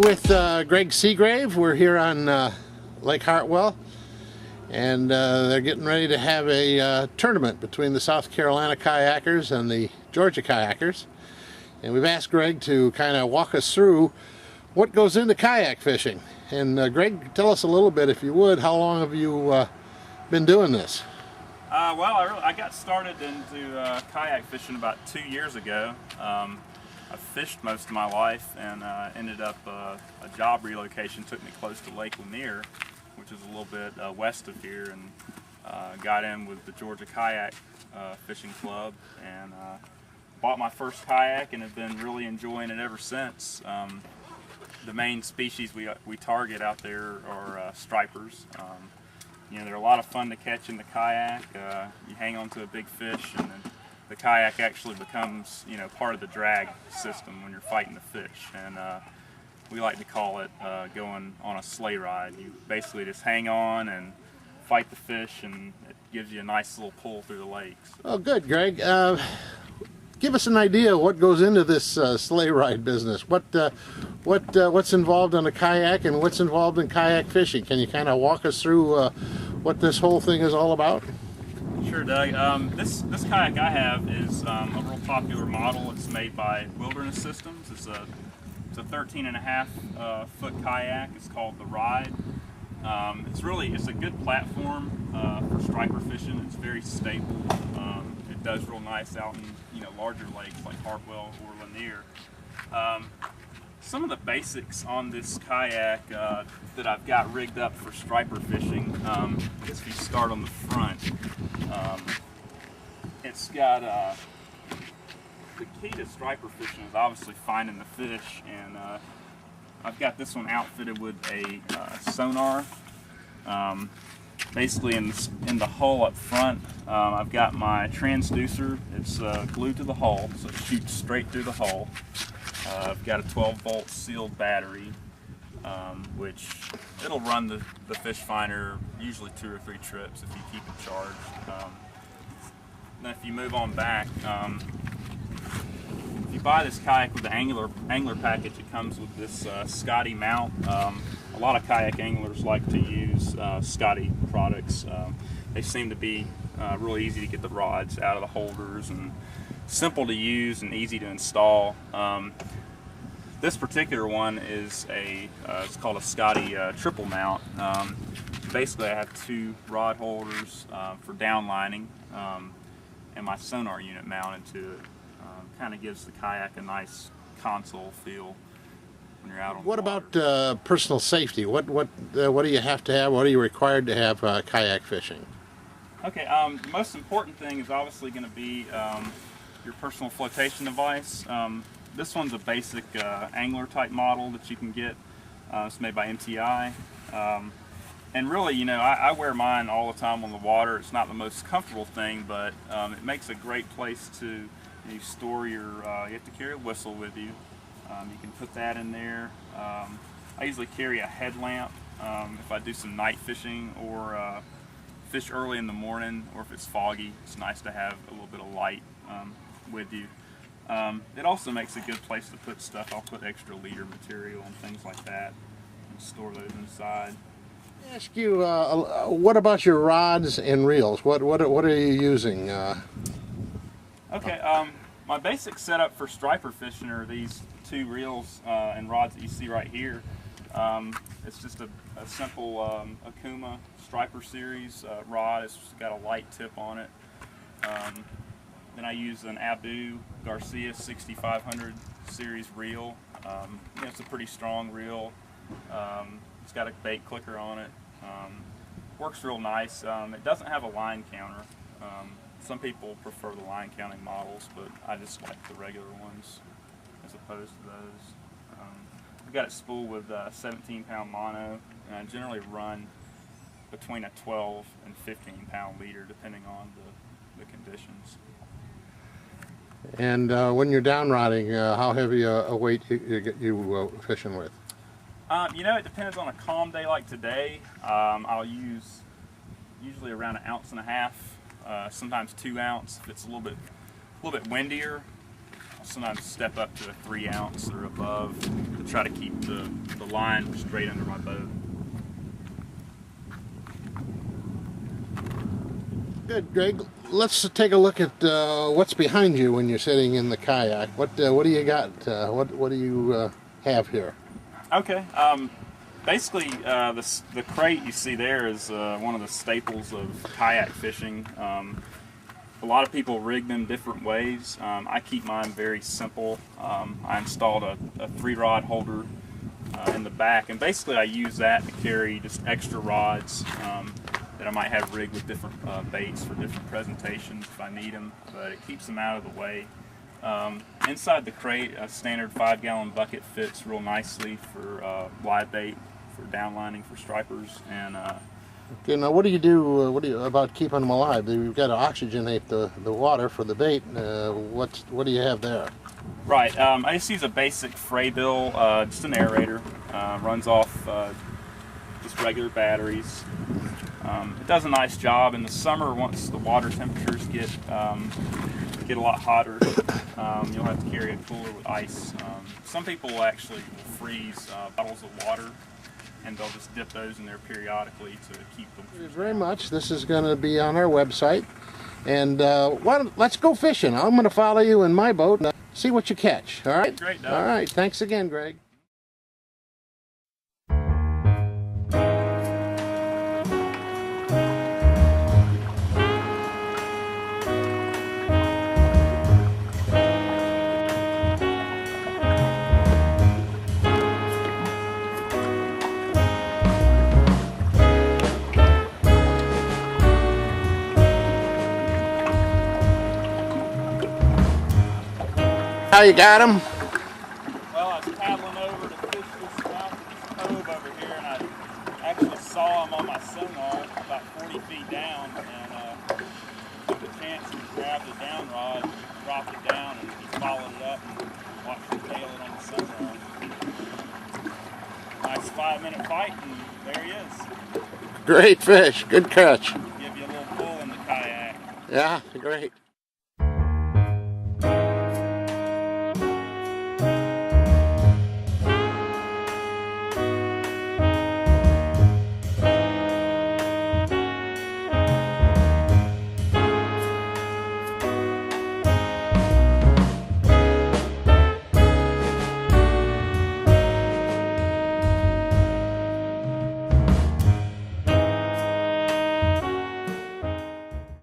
with Greg Seagrave. We're here on Lake Hartwell, and they're getting ready to have a tournament between the South Carolina kayakers and the Georgia kayakers. And we've asked Greg to kind of walk us through what goes into kayak fishing. And Greg, tell us a little bit, if you would, how long have you been doing this? I got started into kayak fishing about 2 years ago. I fished most of my life, and ended up a job relocation took me close to Lake Lanier, which is a little bit west of here, and got in with the Georgia Kayak Fishing Club, and bought my first kayak and have been really enjoying it ever since. The main species we target out there are stripers. You know, they're a lot of fun to catch in the kayak. You hang on to a big fish, and then the kayak actually becomes, you know, part of the drag system when you're fighting the fish. And we like to call it going on a sleigh ride. You basically just hang on and fight the fish, and it gives you a nice little pull through the lakes. Oh, good, Greg. Give us an idea of what goes into this sleigh ride business. What's involved in a kayak, and what's involved in kayak fishing? Can you kind of walk us through what this whole thing is all about? Sure, Doug. This kayak I have is a real popular model. It's made by Wilderness Systems. It's a 13.5 foot kayak. It's called the Ride. It's a good platform for striper fishing. It's very stable. It does real nice out in, you know, larger lakes like Hartwell or Lanier. Some of the basics on this kayak that I've got rigged up for striper fishing. I guess if you start on the front, it's got the key to striper fishing is obviously finding the fish, and I've got this one outfitted with a sonar. Basically in the hull up front, I've got my transducer. It's glued to the hull, so it shoots straight through the hull. I've got a 12-volt sealed battery, which it'll run the fish finder usually 2 or 3 trips if you keep it charged. Then if you move on back, if you buy this kayak with the angler package, it comes with this Scotty mount. A lot of kayak anglers like to use Scotty products. They seem to be really easy to get the rods out of the holders, and simple to use and easy to install. This particular one is it's called a Scotty triple mount. Basically, I have 2 rod holders for downlining, and my sonar unit mounted to it. Kind of gives the kayak a nice console feel when you're out on the water. What about personal safety? What do you have to have? What are you required to have kayak fishing? Okay, the most important thing is obviously going to be your personal flotation device. This one's a basic angler type model that you can get. It's made by MTI. And really, you know, I wear mine all the time on the water. It's not the most comfortable thing, but it makes a great place to store your, you have to carry a whistle with you. You can put that in there. I usually carry a headlamp if I do some night fishing or fish early in the morning, or if it's foggy. It's nice to have a little bit of light with you. It also makes a good place to put stuff. I'll put extra leader material and things like that and store those inside. I ask you, what about your rods and reels? What are you using? Okay, my basic setup for striper fishing are these 2 reels and rods that you see right here. It's just a simple Akuma Striper Series rod. It's got a light tip on it. Then I use an Abu Garcia 6500 series reel. It's a pretty strong reel. It's got a bait clicker on it. Works real nice. It doesn't have a line counter. Some people prefer the line counting models, but I just like the regular ones as opposed to those. I've got it spooled with 17-pound mono, and I generally run between a 12 and 15-pound leader depending on the conditions. And when you're down rodding, how heavy a weight you fishing with? You know, it depends on a calm day like today. I'll use usually around 1.5 ounces, sometimes 2 ounce if it's a little bit windier. sometimes step up to a 3 ounce or above to try to keep the line straight under my boat. Good, Greg. Let's take a look at what's behind you when you're sitting in the kayak. What do you got? What do you have here? Okay. Basically, the crate you see there is one of the staples of kayak fishing. A lot of people rig them different ways. I keep mine very simple. I installed a 3-rod holder in the back, and basically I use that to carry just extra rods that I might have rigged with different baits for different presentations if I need them, but it keeps them out of the way. Inside the crate, a standard 5-gallon bucket fits real nicely for live bait, for downlining for stripers, and okay, now what do you do? What do you about keeping them alive? You've got to oxygenate the water for the bait. What do you have there? Right. I just use a basic fray bill, just an aerator. Runs off just regular batteries. It does a nice job in the summer. Once the water temperatures get a lot hotter, you'll have to carry a cooler with ice. Some people actually will freeze bottles of water, and they'll just dip those in there periodically to keep them. Thank you very much. This is going to be on our website, and let's go fishing. I'm going to follow you in my boat and see what you catch. All right. Great, Doug. All right. Thanks again, Greg. How you got him? Well, I was paddling over to fish this cove over here, and I actually saw him on my sonar about 40 feet down, and took a chance and grabbed the down rod, dropped it down, and he followed it up and watched him tail it on the sonar. Nice 5-minute fight, and there he is. Great fish. Good catch. Give you a little pull in the kayak. Yeah, great.